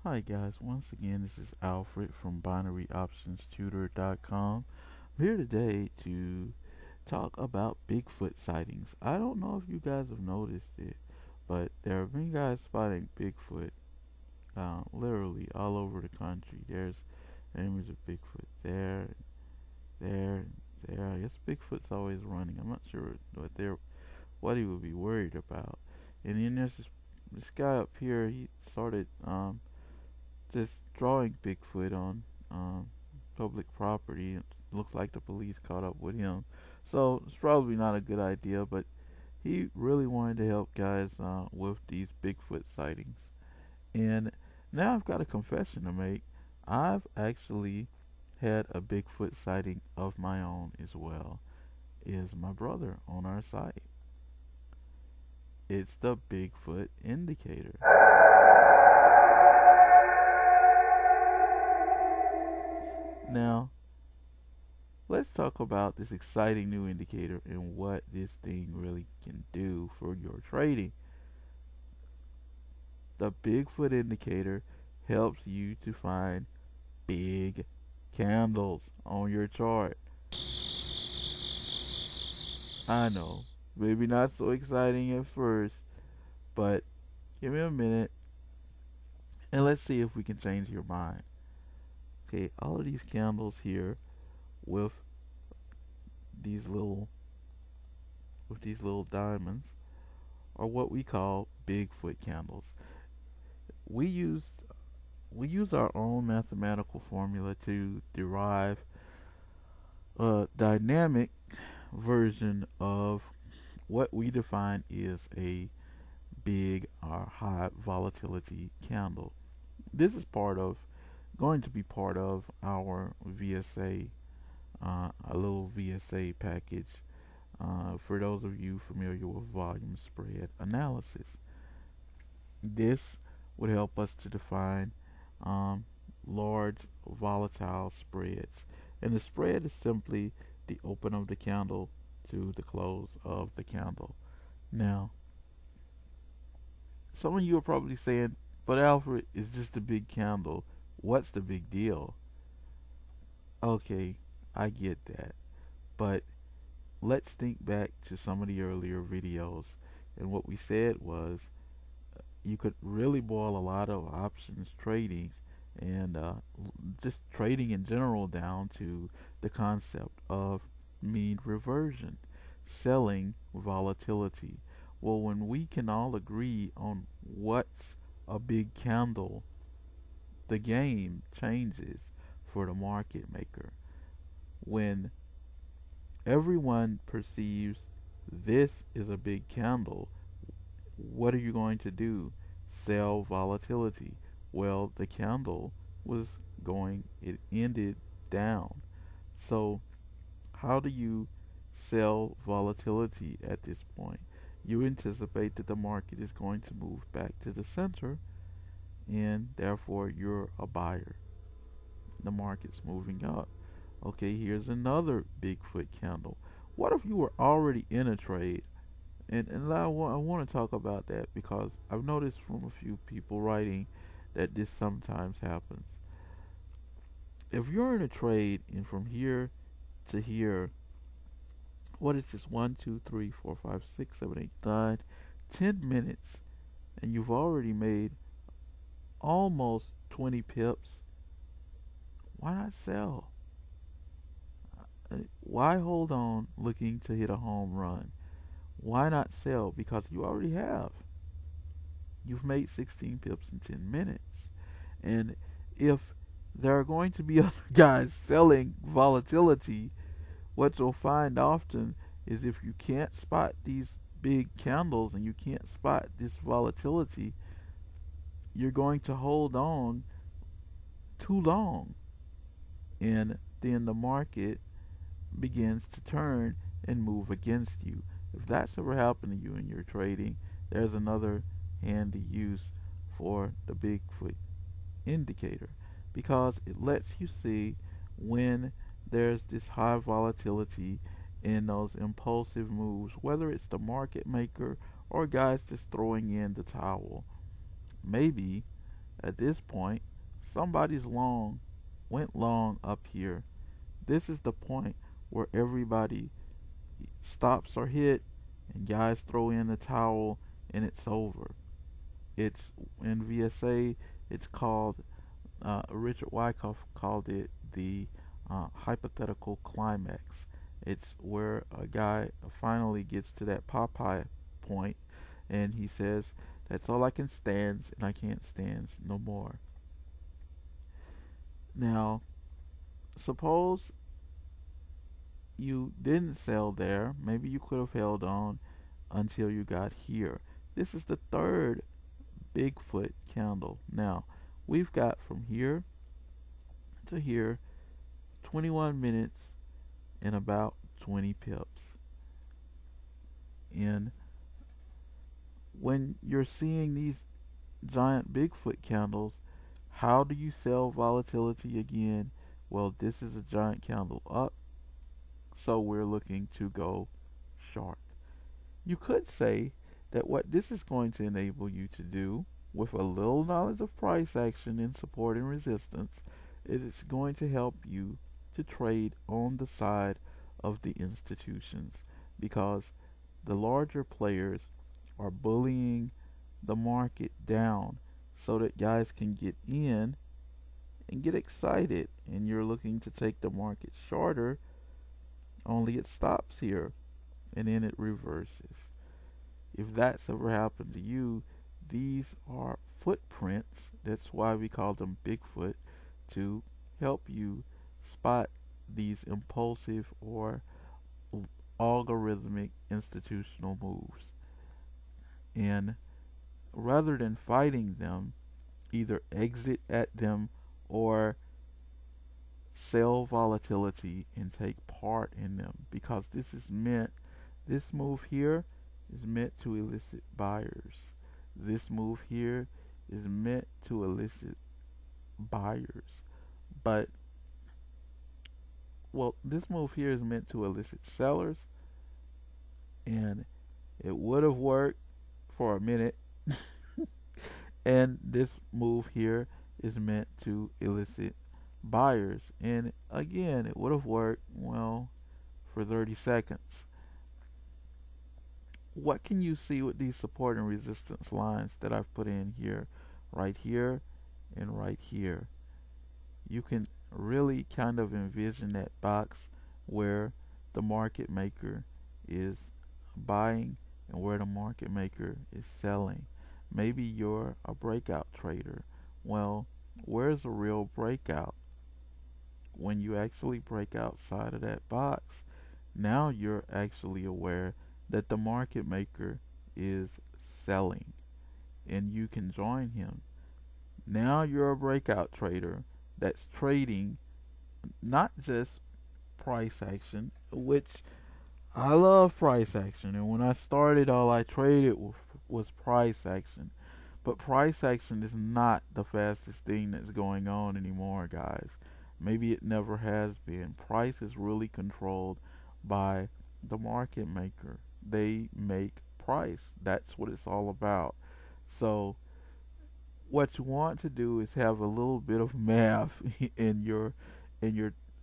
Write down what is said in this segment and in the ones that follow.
Hi guys, once again this is Alfred from BinaryOptionsTutor.com. I'm here today to talk about Bigfoot sightings. I don't know if you guys have noticed it, but there have been guys spotting Bigfoot literally all over the country. There's an image of Bigfoot there, there, there. I guess Bigfoot's always running. I'm not sure what he would be worried about. And then there's this guy up here. He started just drawing Bigfoot on public property. It looks like the police caught up with him. So it's probably not a good idea, but he really wanted to help guys with these Bigfoot sightings. And now I've got a confession to make. I've actually had a Bigfoot sighting of my own as well. Is my brother on our site. It's the BigFoot Indicator. Now, let's talk about this exciting new indicator and what this thing really can do for your trading. The BigFoot Indicator helps you to find big candles on your chart. I know, maybe not so exciting at first, but give me a minute and let's see if we can change your mind. Okay, all of these candles here with these little diamonds are what we call Bigfoot candles. We use our own mathematical formula to derive a dynamic version of what we define is a big or high volatility candle. This is going to be part of our VSA, a little VSA package for those of you familiar with volume spread analysis. This would help us to define large volatile spreads. And the spread is simply the open of the candle to the close of the candle. Now, some of you are probably saying, but Alfred, it's just a big candle. What's the big deal? Okay, I get that. But let's think back to some of the earlier videos. And what we said was you could really boil a lot of options trading and just trading in general down to the concept of mean reversion, selling volatility. Well, when we can all agree on what's a big candle, the game changes for the market maker. When everyone perceives this is a big candle, what are you going to do? Sell volatility. Well, the candle it ended down. So how do you sell volatility at this point? You anticipate that the market is going to move back to the center, and therefore you're a buyer. The market's moving up. Okay, here's another Bigfoot candle. What if you were already in a trade? And I want to talk about that because I've noticed from a few people writing that this sometimes happens. If you're in a trade and from here to here, what is this? 1, 2, 3, 4, 5, 6, 7, 8, 9, 10 minutes, and you've already made almost 20 pips. Why not sell? Why hold on looking to hit a home run? Why not sell? Because you already have. You've made 16 pips in 10 minutes. And if there are going to be other guys selling volatility, what you'll find often is if you can't spot these big candles and you can't spot this volatility, you're going to hold on too long. And then the market begins to turn and move against you. If that's ever happened to you in your trading, there's another handy use for the Bigfoot indicator, because it lets you see when there's this high volatility in those impulsive moves, whether it's the market maker or guys just throwing in the towel. Maybe At this point, somebody's went long up here. This is the point where everybody stops are hit and guys throw in the towel and it's over. It's in VSA. It's called Richard Wyckoff called it the hypothetical climax. It's where a guy finally gets to that Popeye point, and he says, "That's all I can stand, and I can't stand no more." Now, suppose you didn't sell there. Maybe you could have held on until you got here. This is the third Bigfoot candle. Now, we've got from here to here 21 minutes and about 20 pips. And when you're seeing these giant Bigfoot candles, how do you sell volatility again? Well, this is a giant candle up, so we're looking to go short. You could say that what this is going to enable you to do, with a little knowledge of price action and support and resistance, is it's going to help you to trade on the side of the institutions, because the larger players are bullying the market down so that guys can get in and get excited, and you're looking to take the market shorter, only it stops here and then it reverses. If that's ever happened to you, these are footprints. That's why we call them Bigfoot, to help you spot these impulsive or algorithmic institutional moves. And rather than fighting them, either exit at them or sell volatility and take part in them, because this move here is meant to elicit buyers. This move here is meant to elicit buyers. But, well, this move here is meant to elicit sellers, and it would have worked for a minute. And this move here is meant to elicit buyers, and again, it would have worked, well, for 30 seconds. What can you see with these support and resistance lines that I've put in here, right here, and right here? You can really kind of envision that box where the market maker is buying and where the market maker is selling. Maybe you're a breakout trader. Well, where's a real breakout? When you actually break outside of that box, now you're actually aware that the market maker is selling, and you can join him. Now you're a breakout trader that's trading not just price action, which I love price action, and when I started, all I traded was price action. But price action is not the fastest thing that's going on anymore, guys. Maybe it never has been. Price is really controlled by the market maker. They make price. That's what it's all about. So what you want to do is have a little bit of math in your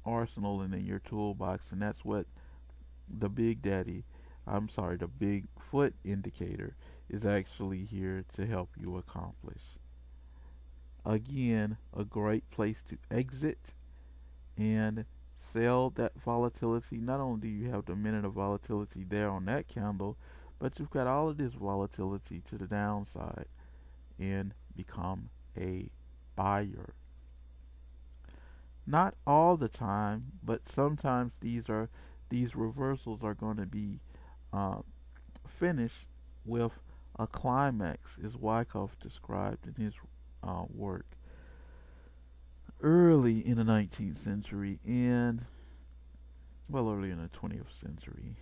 arsenal and in your toolbox, and that's what the the BigFoot indicator is actually here to help you accomplish. Again, a great place to exit and sell that volatility. Not only do you have the minute of volatility there on that candle, but you've got all of this volatility to the downside and become a buyer. Not all the time, but sometimes these reversals are going to be finished with a climax, as Wyckoff described in his work early in the 19th century, and well, early in the 20th century.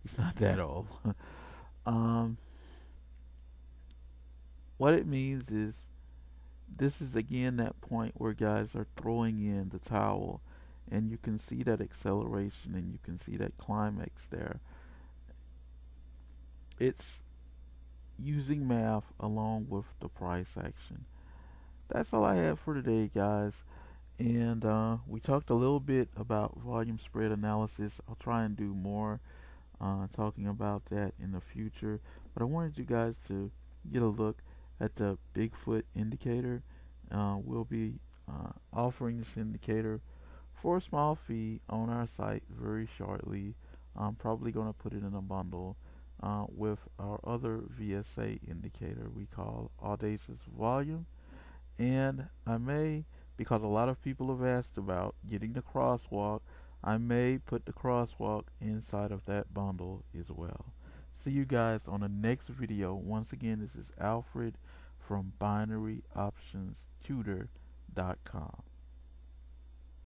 He's not that old. What it means is, this is again that point where guys are throwing in the towel, and you can see that acceleration and you can see that climax there. It's using math along with the price action. that's all I have for today, guys. And we talked a little bit about volume spread analysis. I'll try and do more talking about that in the future. But I wanted you guys to get a look at the BigFoot indicator. We'll be offering this indicator for a small fee on our site very shortly. I'm probably going to put it in a bundle with our other VSA indicator we call Audacious Volume. And I may, because a lot of people have asked about getting the crosswalk, I may put the crosswalk inside of that bundle as well. See you guys on the next video. Once again, this is Alfred from BinaryOptionsTutor.com.